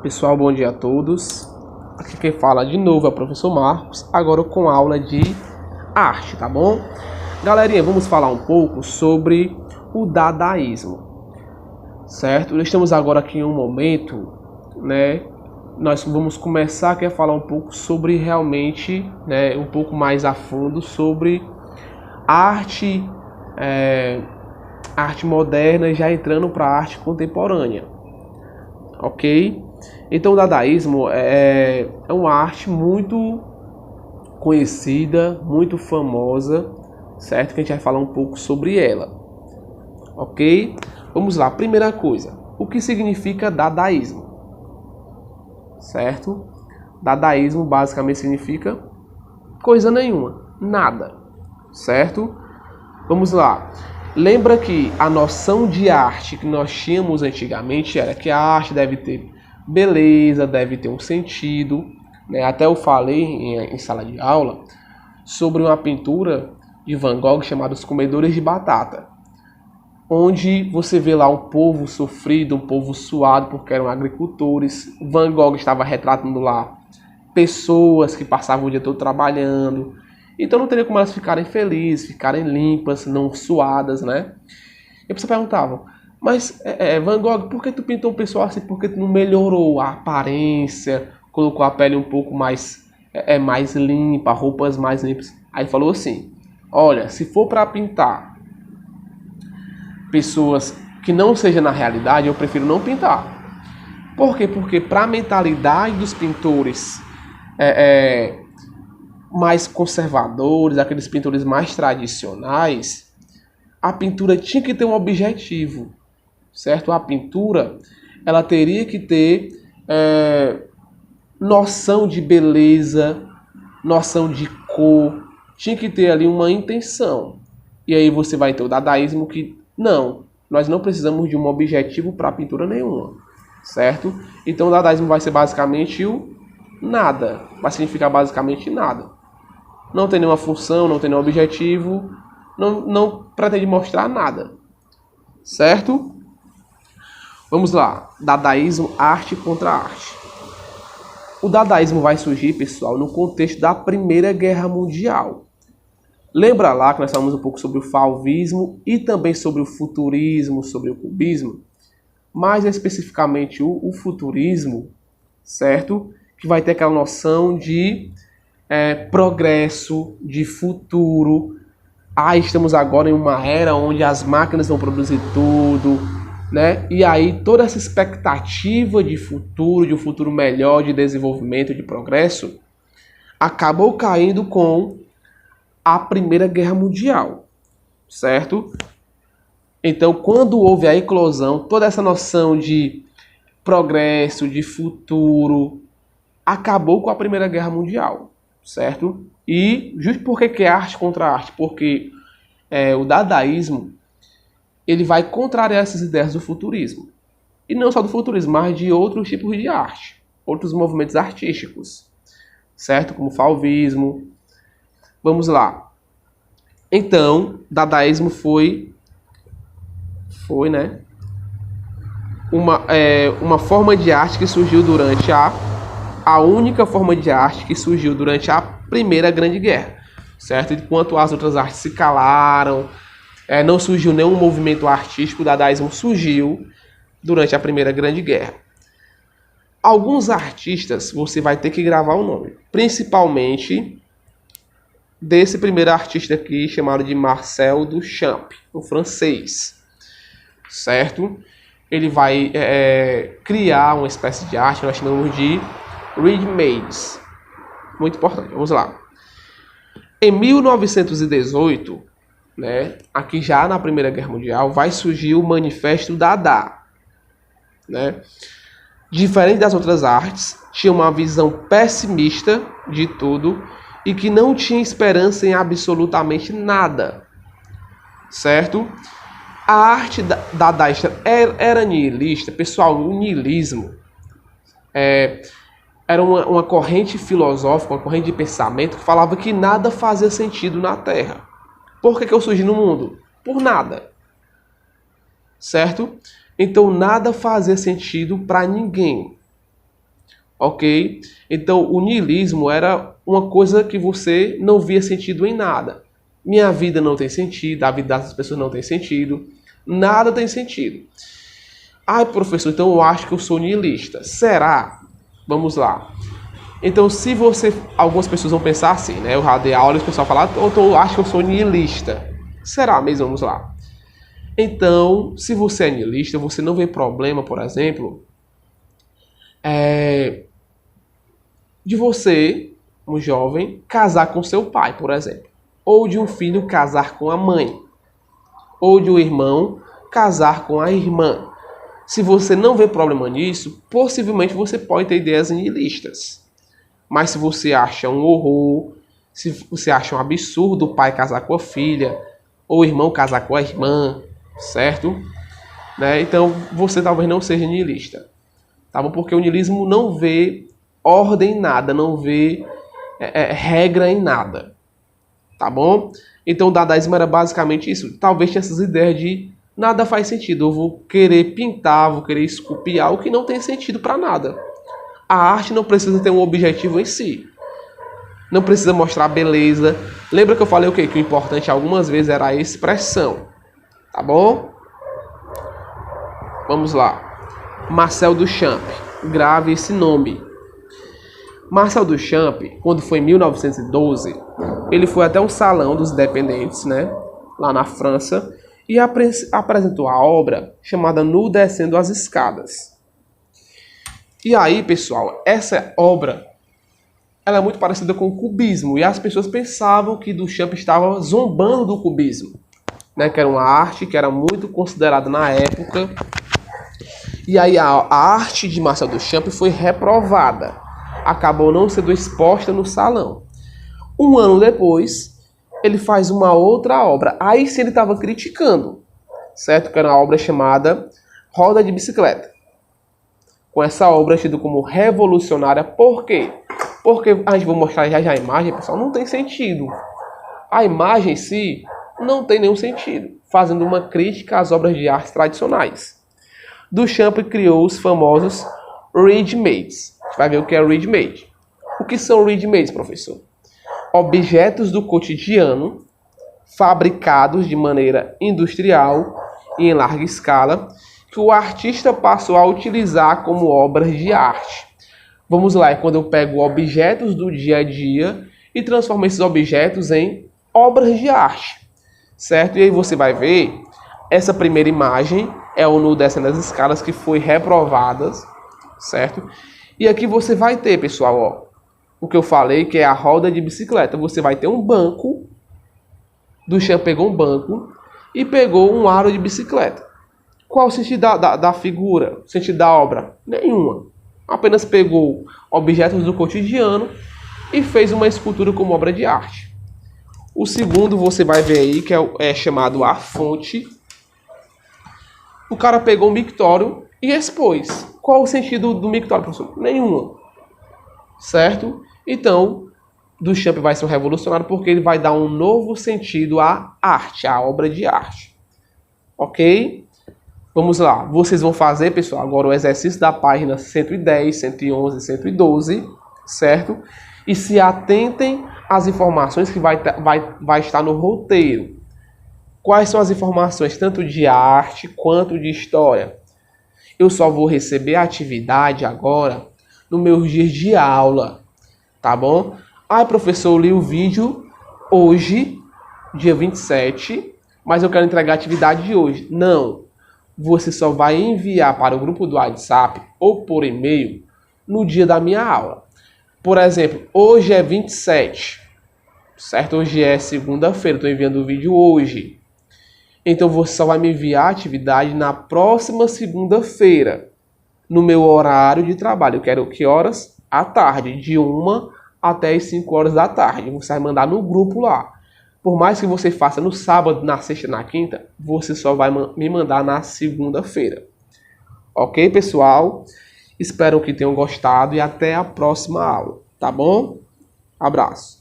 Pessoal, bom dia a todos. Aqui quem fala de novo é o professor Marcos, agora com aula de arte, tá bom? Galerinha, vamos falar um pouco sobre o dadaísmo, certo? Estamos agora aqui em um momento, né? Nós vamos começar aqui a falar um pouco sobre realmente, né? Um pouco mais a fundo sobre arte, arte moderna, já entrando para a arte contemporânea, ok? Então o dadaísmo é uma arte muito conhecida, muito famosa, certo? Que a gente vai falar um pouco sobre ela, ok? Vamos lá, primeira coisa, o que significa dadaísmo? Certo? Dadaísmo basicamente significa coisa nenhuma, nada, certo? Vamos lá. Lembra que a noção de arte que nós tínhamos antigamente era que a arte deve ter beleza, deve ter um sentido, né? Até eu falei em sala de aula sobre uma pintura de Van Gogh chamada Os Comedores de Batata, onde você vê lá um povo sofrido, um povo suado porque eram agricultores. Van Gogh estava retratando lá pessoas que passavam o dia todo trabalhando. Então não teria como elas ficarem felizes, ficarem limpas, não suadas, né? E a pessoa perguntava, mas Van Gogh, por que tu pintou um pessoal assim? Por que tu não melhorou a aparência, colocou a pele um pouco mais, mais limpa, roupas mais limpas? Aí ele falou assim, olha, se for para pintar pessoas que não sejam na realidade, eu prefiro não pintar. Por quê? Porque para a mentalidade dos pintores mais conservadores, aqueles pintores mais tradicionais, a pintura tinha que ter um objetivo, certo? A pintura, ela teria que ter noção de beleza, noção de cor, tinha que ter ali uma intenção. E aí você vai ter o dadaísmo que, não, nós não precisamos de um objetivo para pintura nenhuma, certo? Então o dadaísmo vai ser basicamente o nada, vai significar basicamente nada. Não tem nenhuma função, não tem nenhum objetivo, não pretende mostrar nada, certo? Vamos lá, dadaísmo, arte contra arte. O dadaísmo vai surgir, pessoal, no contexto da Primeira Guerra Mundial. Lembra lá que nós falamos um pouco sobre o fauvismo e também sobre o futurismo, sobre o cubismo? Mais especificamente o futurismo, certo? Que vai ter aquela noção de progresso, de futuro. Estamos agora em uma era onde as máquinas vão produzir tudo, né? E aí toda essa expectativa de um futuro melhor, de desenvolvimento, de progresso, acabou caindo com a Primeira Guerra Mundial, certo? Então, quando houve a eclosão, toda essa noção de progresso, de futuro, acabou com a Primeira Guerra Mundial, certo? E justo porque que é arte contra arte, porque o dadaísmo ele vai contrariar essas ideias do futurismo. E não só do futurismo, mas de outros tipos de arte, outros movimentos artísticos, certo? Como o fauvismo. Vamos lá. Então, dadaísmo foi né, uma forma de arte que surgiu durante a única forma de arte que surgiu durante a Primeira Grande Guerra, certo? Enquanto as outras artes se calaram, não surgiu nenhum movimento artístico, o dadaísmo surgiu durante a Primeira Grande Guerra. Alguns artistas você vai ter que gravar o nome, principalmente desse primeiro artista aqui, chamado de Marcel Duchamp, o francês, certo? Ele vai criar uma espécie de arte que nós chamamos de ready-mades. Muito importante, vamos lá. Em 1918, né, aqui já na Primeira Guerra Mundial, vai surgir o Manifesto Dada, né? Diferente das outras artes, tinha uma visão pessimista de tudo e que não tinha esperança em absolutamente nada, certo? A arte dadaísta era nihilista. Pessoal, o nihilismo era uma corrente filosófica, uma corrente de pensamento que falava que nada fazia sentido na Terra. Por que eu surgi no mundo? Por nada, certo? Então nada fazia sentido para ninguém. ok? Então, o niilismo era uma coisa que você não via sentido em nada. Minha vida não tem sentido, a vida das pessoas não tem sentido, nada tem sentido. Ai, professor, então eu acho que eu sou niilista. Será? Vamos lá. Então, se você... Algumas pessoas vão pensar assim, né? Eu já dei aula e o pessoal fala, então eu acho que eu sou niilista. Será mesmo? Vamos lá. Então, se você é niilista, você não vê problema, por exemplo, de você, um jovem, casar com seu pai, por exemplo. Ou de um filho casar com a mãe. Ou de um irmão casar com a irmã. Se você não vê problema nisso, possivelmente você pode ter ideias nihilistas. Mas se você acha um horror, se você acha um absurdo o pai casar com a filha, ou o irmão casar com a irmã, certo? Né? Então você talvez não seja niilista. Tá bom? Porque o niilismo não vê ordem em nada, não vê regra em nada. Tá bom? Então o dadaísmo era basicamente isso. Talvez tinha essas ideias de nada faz sentido. Eu vou querer pintar, vou querer esculpir algo que não tem sentido para nada. A arte não precisa ter um objetivo em si. Não precisa mostrar beleza. Lembra que eu falei o quê? Que o importante algumas vezes era a expressão. Tá bom? Vamos lá. Marcel Duchamp. Grave esse nome. Marcel Duchamp, quando foi em 1912, ele foi até um salão dos dependentes, né? Lá na França. E apresentou a obra chamada Nu Descendo as Escadas. E aí, pessoal, essa obra ela é muito parecida com o cubismo. E as pessoas pensavam que Duchamp estava zombando do cubismo, né? Que era uma arte que era muito considerada na época. E aí a arte de Marcel Duchamp foi reprovada. Acabou não sendo exposta no salão. Um ano depois, ele faz uma outra obra. Aí sim ele estava criticando, certo? Que era uma obra chamada Roda de Bicicleta. Com essa obra tida como revolucionária. Por quê? Porque a gente vai mostrar já a imagem, pessoal, não tem sentido. A imagem em si não tem nenhum sentido. Fazendo uma crítica às obras de arte tradicionais. Duchamp criou os famosos ready-mades. A gente vai ver o que é ready-made. O que são ready-mades, professor? Objetos do cotidiano fabricados de maneira industrial e em larga escala que o artista passou a utilizar como obras de arte. Vamos lá, é quando eu pego objetos do dia a dia e transformo esses objetos em obras de arte, certo? E aí você vai ver, essa primeira imagem é o Nu Descendo as Escadas que foi reprovada, certo? E aqui você vai ter, pessoal, ó, o que eu falei que é a roda de bicicleta. Você vai ter um banco, Duchamp pegou um banco e pegou um aro de bicicleta. Qual o sentido da figura? O sentido da obra? Nenhuma. Apenas pegou objetos do cotidiano e fez uma escultura como obra de arte. O segundo você vai ver aí que é chamado A Fonte. O cara pegou um mictório e expôs. Qual o sentido do mictório, professor? Nenhuma. Certo? Então, Duchamp vai ser um revolucionário porque ele vai dar um novo sentido à arte, à obra de arte. Ok? Vamos lá. Vocês vão fazer, pessoal, agora o exercício da página 110, 111, 112, certo? E se atentem às informações que vai estar no roteiro. Quais são as informações, tanto de arte quanto de história? Eu só vou receber a atividade agora nos meus dias de aula, tá bom? Ah, professor, eu li o vídeo hoje, dia 27, mas eu quero entregar a atividade de hoje. Não, você só vai enviar para o grupo do WhatsApp ou por e-mail no dia da minha aula. Por exemplo, hoje é 27, certo? Hoje é segunda-feira, estou enviando o vídeo hoje. Então você só vai me enviar a atividade na próxima segunda-feira, no meu horário de trabalho. Eu quero que horas? À tarde, de 1 até as 5 horas da tarde. Você vai mandar no grupo lá. Por mais que você faça no sábado, na sexta, na quinta, você só vai me mandar na segunda-feira. Ok, pessoal? Espero que tenham gostado e até a próxima aula, tá bom? Abraço.